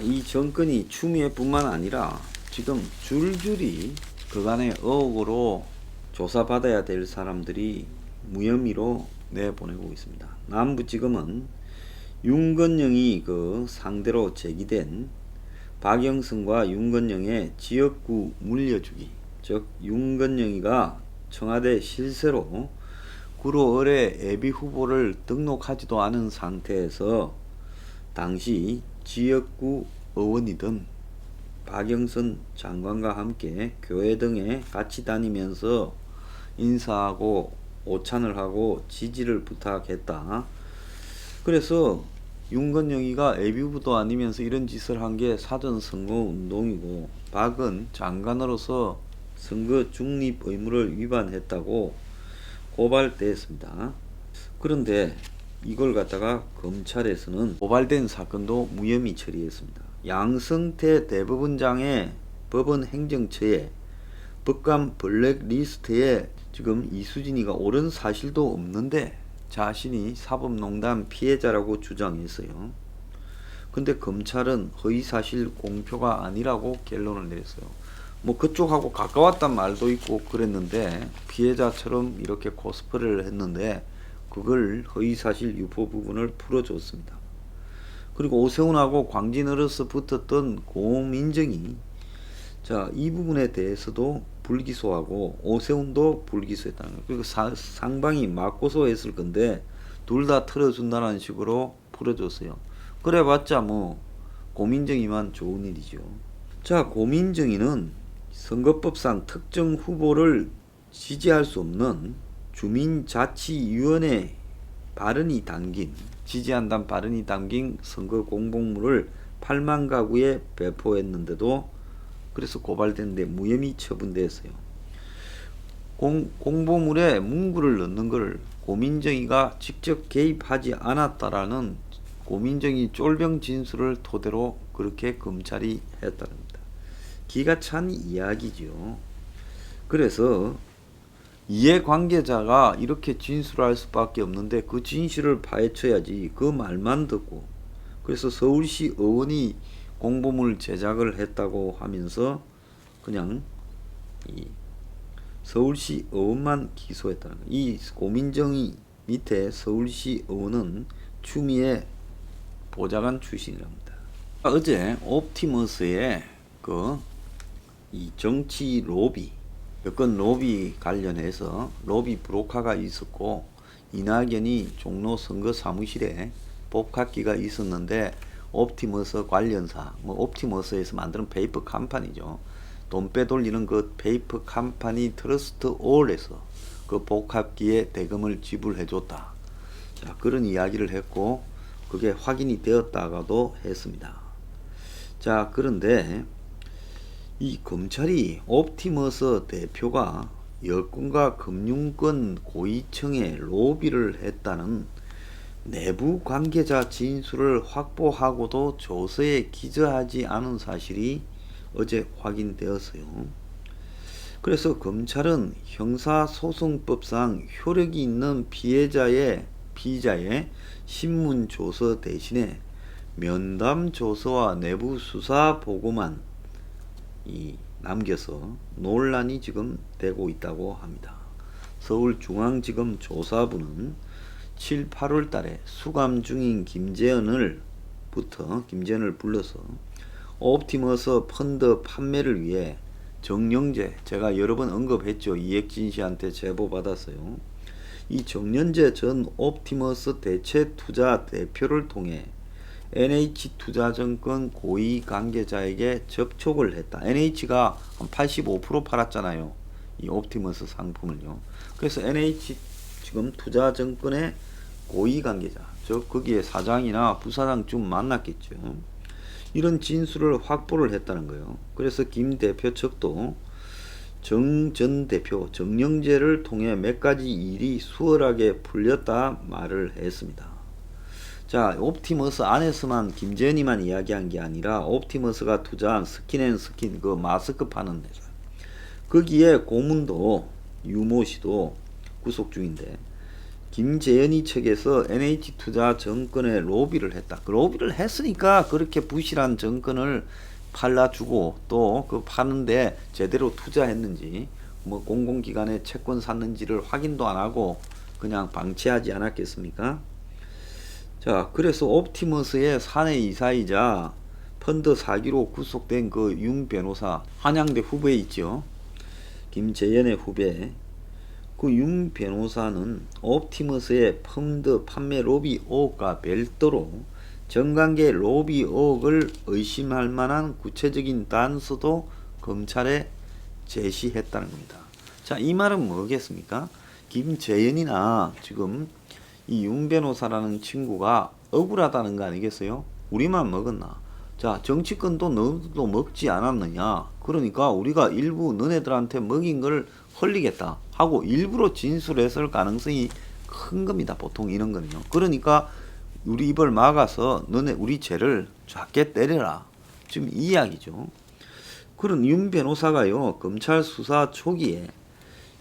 이 정권이 추미애뿐만 아니라 지금 줄줄이 그간의 의혹으로 조사받아야 될 사람들이 무혐의로 내보내고 있습니다. 남부지검은 윤건영이 그 상대로 제기된 박영선과 윤건영의 지역구 물려주기, 즉 윤건영이가 청와대 실세로 구로 을의 예비후보를 등록하지도 않은 상태에서 당시 지역구 의원이던 박영선 장관과 함께 교회 등에 같이 다니면서 인사하고 오찬을 하고 지지를 부탁했다. 그래서 윤건영이가 예비후보도 아니면서 이런 짓을 한 게 사전 선거 운동이고 박은 장관으로서 선거 중립 의무를 위반했다고 고발됐습니다. 그런데 이걸 갖다가 검찰에서는 고발된 사건도 무혐의 처리했습니다. 양성태 대법원장의 법원 행정처에 법관 블랙리스트에 지금 이수진이가 오른 사실도 없는데 자신이 사법농단 피해자라고 주장했어요. 근데 검찰은 허위사실 공표가 아니라고 결론을 내렸어요. 뭐 그쪽하고 가까웠단 말도 있고 그랬는데 피해자처럼 이렇게 코스프레를 했는데 그걸 허위사실 유포 부분을 풀어줬습니다. 그리고 오세훈하고 광진으로서 붙었던 고민정이 이 부분에 대해서도 불기소하고 오세훈도 불기소했다는 거예요. 그리고 상방이 맞고소했을 건데 둘 다 틀어준다는 식으로 풀어줬어요. 그래봤자 뭐 고민정이만 좋은 일이죠. 고민정이는 선거법상 특정 후보를 지지할 수 없는 주민자치위원회 발언이 담긴 지지한다는 발언이 담긴 선거 공보물을 8만 가구에 배포했는데도 그래서 고발됐는데 무혐의 처분됐어요. 공보물에 문구를 넣는 걸 고민정이가 직접 개입하지 않았다라는 고민정이 쫄병 진술을 토대로 그렇게 검찰이 했다는 겁니다. 기가 찬 이야기죠. 그래서 이해관계자가 이렇게 진술할 수밖에 없는데 그 진실을 파헤쳐야지 그 말만 듣고 그래서 서울시 의원이 공보물 제작을 했다고 하면서 그냥 이 서울시 의원만 기소했다는 거예요. 이 고민정이 밑에 서울시 의원은 추미애 보좌관 출신이랍니다. 어제 옵티머스의 이 정치 로비 여권 로비 관련해서 로비 브로커가 있었고 이낙연이 종로 선거 사무실에 복합기가 있었는데 옵티머스 관련사 옵티머스에서 만드는 페이퍼 컴퍼니죠. 돈 빼돌리는 그 페이퍼 컴퍼니 트러스트 올에서 그 복합기에 대금을 지불해줬다. 그런 이야기를 했고 그게 확인이 되었다가도 했습니다. 그런데 이 검찰이 옵티머스 대표가 여권과 금융권 고위층에 로비를 했다는 내부 관계자 진술을 확보하고도 조서에 기재하지 않은 사실이 어제 확인되었어요. 그래서 검찰은 형사소송법상 효력이 있는 피자의 신문조서 대신에 면담조서와 내부 수사 보고만 남겨서 논란이 지금 되고 있다고 합니다. 서울중앙지검 조사부는 7, 8월 달에 수감 중인 김재현을 불러서 옵티머스 펀드 판매를 위해 정영재, 제가 여러 번 언급했죠. 이액진 씨한테 제보 받았어요. 이 정영재 전 옵티머스 대체투자 대표를 통해 NH투자증권 고위 관계자에게 접촉을 했다. NH가 한 85% 팔았잖아요. 이 옵티머스 상품을요. 그래서 NH 지금 투자증권의 고위 관계자, 거기에 사장이나 부사장 좀 만났겠죠. 이런 진술을 확보를 했다는 거예요. 그래서 김 대표 측도 정 전 대표 정영재를 통해 몇 가지 일이 수월하게 풀렸다 말을 했습니다. 옵티머스 안에서만 김재현이만 이야기한 게 아니라 옵티머스가 투자한 스킨앤스킨 그 마스크 파는 회사 거기에 고문도 유모 씨도 구속 중인데 김재현이 측에서 NH투자증권에 로비를 했다. 그 로비를 했으니까 그렇게 부실한 증권을 팔아주고 또 그 파는데 제대로 투자했는지 뭐 공공기관에 채권 샀는지를 확인도 안 하고 그냥 방치하지 않았겠습니까? 자, 그래서 옵티머스의 사내 이사이자 펀드 사기로 구속된 그 윤 변호사, 한양대 후배 있죠. 김재현의 후배. 그 윤 변호사는 옵티머스의 펀드 판매 로비 의혹과 별도로 정관계 로비 의혹을 의심할 만한 구체적인 단서도 검찰에 제시했다는 겁니다. 자, 이 말은 뭐겠습니까? 김재현이나 지금 이 윤 변호사라는 친구가 억울하다는 거 아니겠어요? 우리만 먹었나? 자, 정치권도 너도 먹지 않았느냐? 그러니까 우리가 일부 너네들한테 먹인 걸 흘리겠다 하고 일부러 진술했을 가능성이 큰 겁니다. 보통 이런 거는요. 그러니까 우리 입을 막아서 너네 우리 죄를 작게 때려라. 지금 이 이야기죠. 그런 윤 변호사가요, 검찰 수사 초기에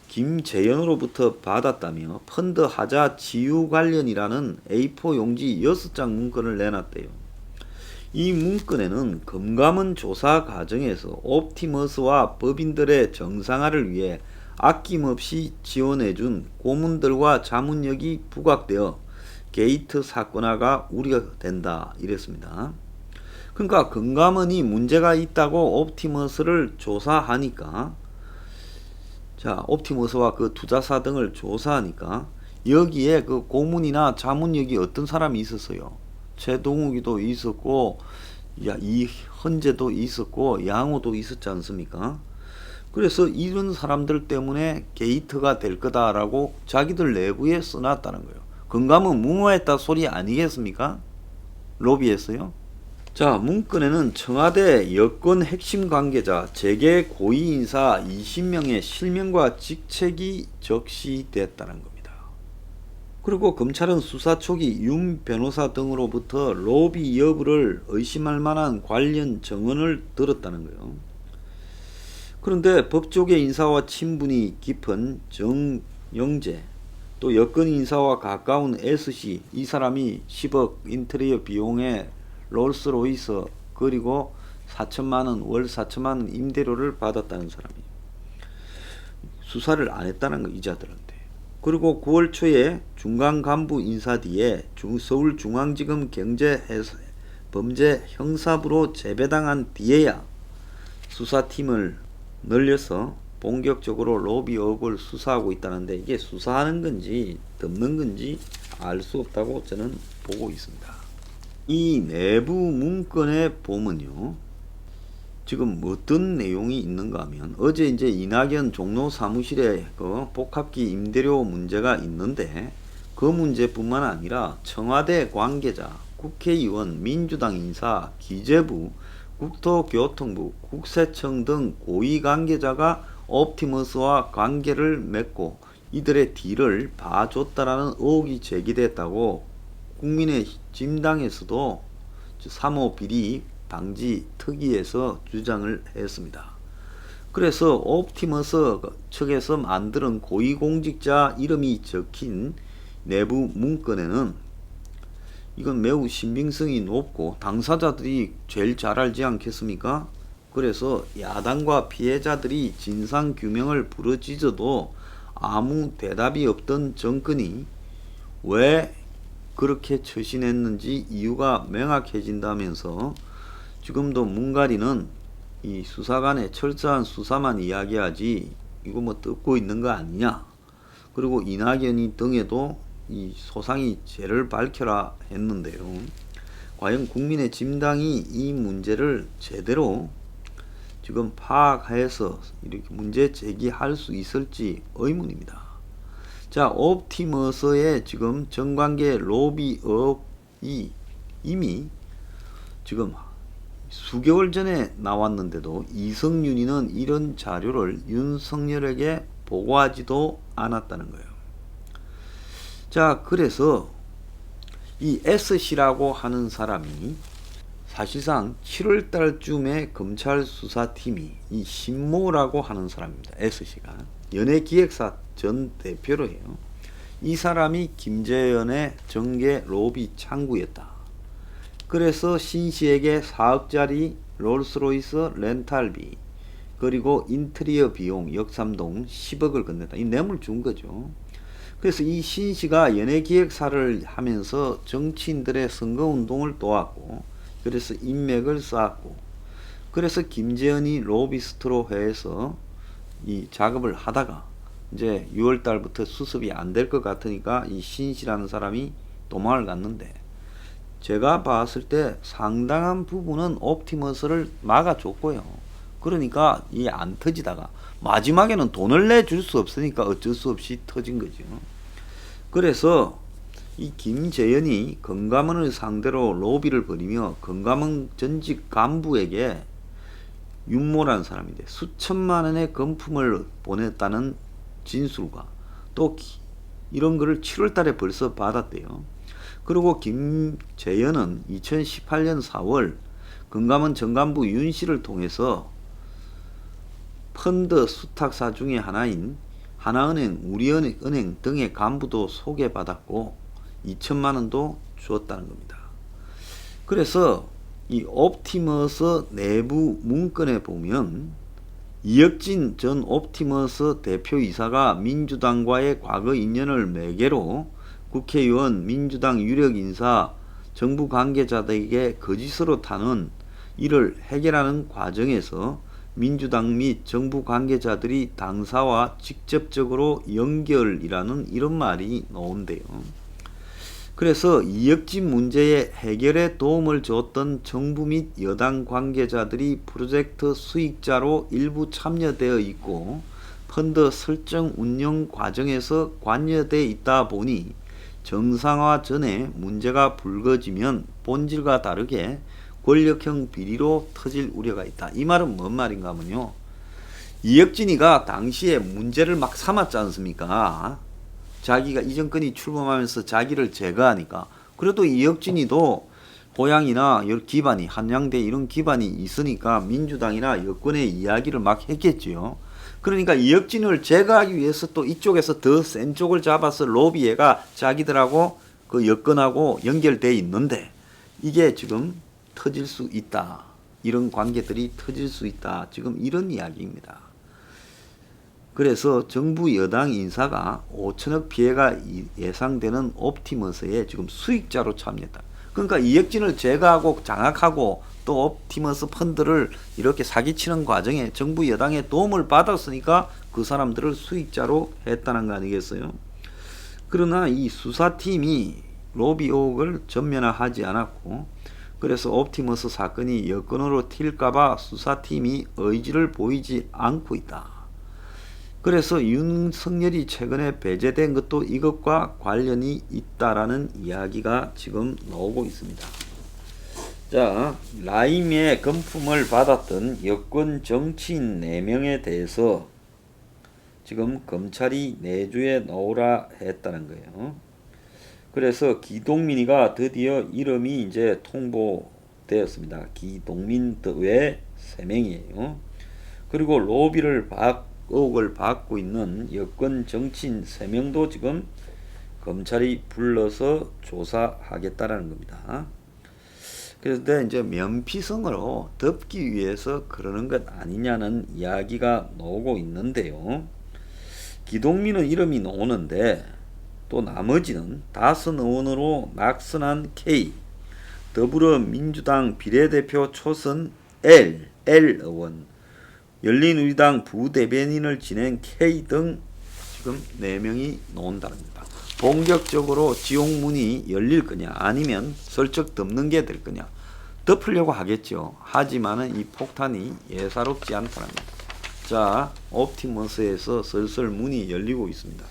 김재현으로부터 받았다며 펀드 하자 지유 관련이라는 A4 용지 6장 문건을 내놨대요. 이 문건에는 금감원 조사 과정에서 옵티머스와 법인들의 정상화를 위해 아낌없이 지원해준 고문들과 자문력이 부각되어 게이트 사건화가 우려가 된다 이랬습니다. 그러니까 금감원이 문제가 있다고 옵티머스를 조사하니까, 자, 옵티머스와 그 투자사 등을 조사하니까 여기에 그 고문이나 자문력이 어떤 사람이 있었어요. 최동욱이도 있었고, 이헌재도 있었고, 양호도 있었지 않습니까? 그래서 이런 사람들 때문에 게이트가 될 거다라고 자기들 내부에 써놨다는 거예요. 금감은 무모했다 소리 아니겠습니까? 로비했어요. 자, 문건에는 청와대 여권 핵심 관계자, 재계 고위 인사 20명의 실명과 직책이 적시됐다는 겁니다. 그리고 검찰은 수사 초기 윤 변호사 등으로부터 로비 여부를 의심할 만한 관련 정언을 들었다는 거예요. 그런데 법조계 인사와 친분이 깊은 정영재, 또 여권 인사와 가까운 S씨, 이 사람이 10억 인테리어 비용에 롤스로이스 그리고 4천만원, 월 4천만원 임대료를 받았다는 사람이 수사를 안 했다는 거, 이자들한테. 그리고 9월 초에 중간 간부 인사 뒤에 서울중앙지검 경제범죄 형사부로 재배당한 뒤에야 수사팀을 늘려서 본격적으로 로비 의혹을 수사하고 있다는데, 이게 수사하는 건지 덮는 건지 알 수 없다고 저는 보고 있습니다. 이 내부 문건에 보면요, 지금 어떤 내용이 있는가 하면, 어제 이제 이낙연 종로 사무실에 그 복합기 임대료 문제가 있는데, 그 문제뿐만 아니라 청와대 관계자, 국회의원, 민주당 인사, 기재부, 국토교통부, 국세청 등 고위 관계자가 옵티머스와 관계를 맺고 이들의 딜을 봐줬다라는 의혹이 제기됐다고 국민의힘당에서도 3.5 비리 방지 특위에서 주장을 했습니다. 그래서 옵티머스 측에서 만드는 고위공직자 이름이 적힌 내부 문건에는 이건 매우 신빙성이 높고 당사자들이 제일 잘 알지 않겠습니까? 그래서 야당과 피해자들이 진상규명을 부르짖어도 아무 대답이 없던 정권이 왜 그렇게 처신했는지 이유가 명확해진다면서 지금도 문가리는 이 수사관의 철저한 수사만 이야기하지 이거 뭐 뜯고 있는 거 아니냐. 그리고 이낙연이 등에도 이 소상히 죄를 밝혀라 했는데요. 과연 국민의 진당이 이 문제를 제대로 지금 파악해서 이렇게 문제 제기할 수 있을지 의문입니다. 자, 옵티머스의 지금 정관계 로비 의혹이 이미 지금 수개월 전에 나왔는데도 이성윤이는 이런 자료를 윤석열에게 보고하지도 않았다는 거예요. 자, 그래서 이 S씨라고 하는 사람이 사실상 7월 달쯤에 검찰 수사팀이 이 신모라고 하는 사람입니다. S씨가 연예기획사 전 대표로 해요. 이 사람이 김재현의 정계 로비 창구였다. 그래서 신씨에게 4억짜리 롤스로이스 렌탈비 그리고 인테리어 비용 역삼동 10억을 건넸다. 이 뇌물 준 거죠. 그래서 이 신씨가 연예기획사를 하면서 정치인들의 선거운동을 도왔고, 그래서 인맥을 쌓았고, 그래서 김재현이 로비스트로 해서 이 작업을 하다가 이제 6월 달부터 수습이 안 될 것 같으니까 이 신씨라는 사람이 도망을 갔는데, 제가 봤을 때 상당한 부분은 옵티머스를 막아줬고요. 그러니까 이 안 터지다가 마지막에는 돈을 내줄 수 없으니까 어쩔 수 없이 터진 거죠. 그래서 이 김재현이 금감원을 상대로 로비를 벌이며 금감원 전직 간부에게 윤모라는 사람인데 수천만 원의 금품을 보냈다는 진술과 또 이런 거를 7월 달에 벌써 받았대요. 그리고 김재현은 2018년 4월 금감원 전간부 윤씨를 통해서 펀드 수탁사 중에 하나인 하나은행, 우리은행 등의 간부도 소개받았고 2천만 원도 주었다는 겁니다. 그래서 이 옵티머스 내부 문건에 보면 이혁진 전 옵티머스 대표이사가 민주당과의 과거 인연을 매개로 국회의원, 민주당 유력 인사, 정부 관계자들에게 거짓으로 타는 이를 해결하는 과정에서 민주당 및 정부 관계자들이 당사와 직접적으로 연결이라는 이런 말이 나온대요. 그래서 이혁진 문제의 해결에 도움을 줬던 정부 및 여당 관계자들이 프로젝트 수익자로 일부 참여되어 있고 펀드 설정 운영 과정에서 관여되어 있다 보니 정상화 전에 문제가 불거지면 본질과 다르게 권력형 비리로 터질 우려가 있다. 이 말은 뭔 말인가 하면요, 이혁진이가 당시에 문제를 막 삼았지 않습니까? 자기가 이정권이 출범하면서 자기를 제거하니까. 그래도 이혁진이도 고향이나 여러 기반이 한양대 이런 기반이 있으니까 민주당이나 여권의 이야기를 막 했겠지요. 그러니까 이혁진을 제거하기 위해서 또 이쪽에서 더 센 쪽을 잡아서 로비해가 자기들하고 그 여권하고 연결돼 있는데 이게 지금 터질 수 있다. 이런 관계들이 터질 수 있다. 지금 이런 이야기입니다. 그래서 정부 여당 인사가 5천억 피해가 예상되는 옵티머스에 지금 수익자로 참여했다. 그러니까 이혁진을 제거하고 장악하고 또 옵티머스 펀드를 이렇게 사기치는 과정에 정부 여당의 도움을 받았으니까 그 사람들을 수익자로 했다는 거 아니겠어요? 그러나 이 수사팀이 로비 의혹을 전면화하지 않았고 그래서 옵티머스 사건이 여건으로 튈까봐 수사팀이 의지를 보이지 않고 있다. 그래서 윤석열이 최근에 배제된 것도 이것과 관련이 있다라는 이야기가 지금 나오고 있습니다. 자, 라임의 금품을 받았던 여권 정치인 4명에 대해서 지금 검찰이 내주에 넣으라 했다는 거예요. 그래서 기동민이가 드디어 이름이 이제 통보되었습니다. 기동민 외 3명이에요. 그리고 로비를 의혹을 받고 있는 여권 정치인 3명도 지금 검찰이 불러서 조사하겠다라는 겁니다. 그런데 이제 면피성으로 덮기 위해서 그러는 것 아니냐는 이야기가 나오고 있는데요. 기동민은 이름이 나오는데 또 나머지는 다선 의원으로 낙선한 K, 더불어민주당 비례대표 초선 L 의원, 열린우리당 부대변인을 지낸 K 등 지금 4명이 나온다는 겁니다. 본격적으로 지옥문이 열릴 거냐 아니면 슬쩍 덮는 게 될 거냐. 덮으려고 하겠죠. 하지만은 이 폭탄이 예사롭지 않다는 겁니다. 자, 옵티머스에서 슬슬 문이 열리고 있습니다.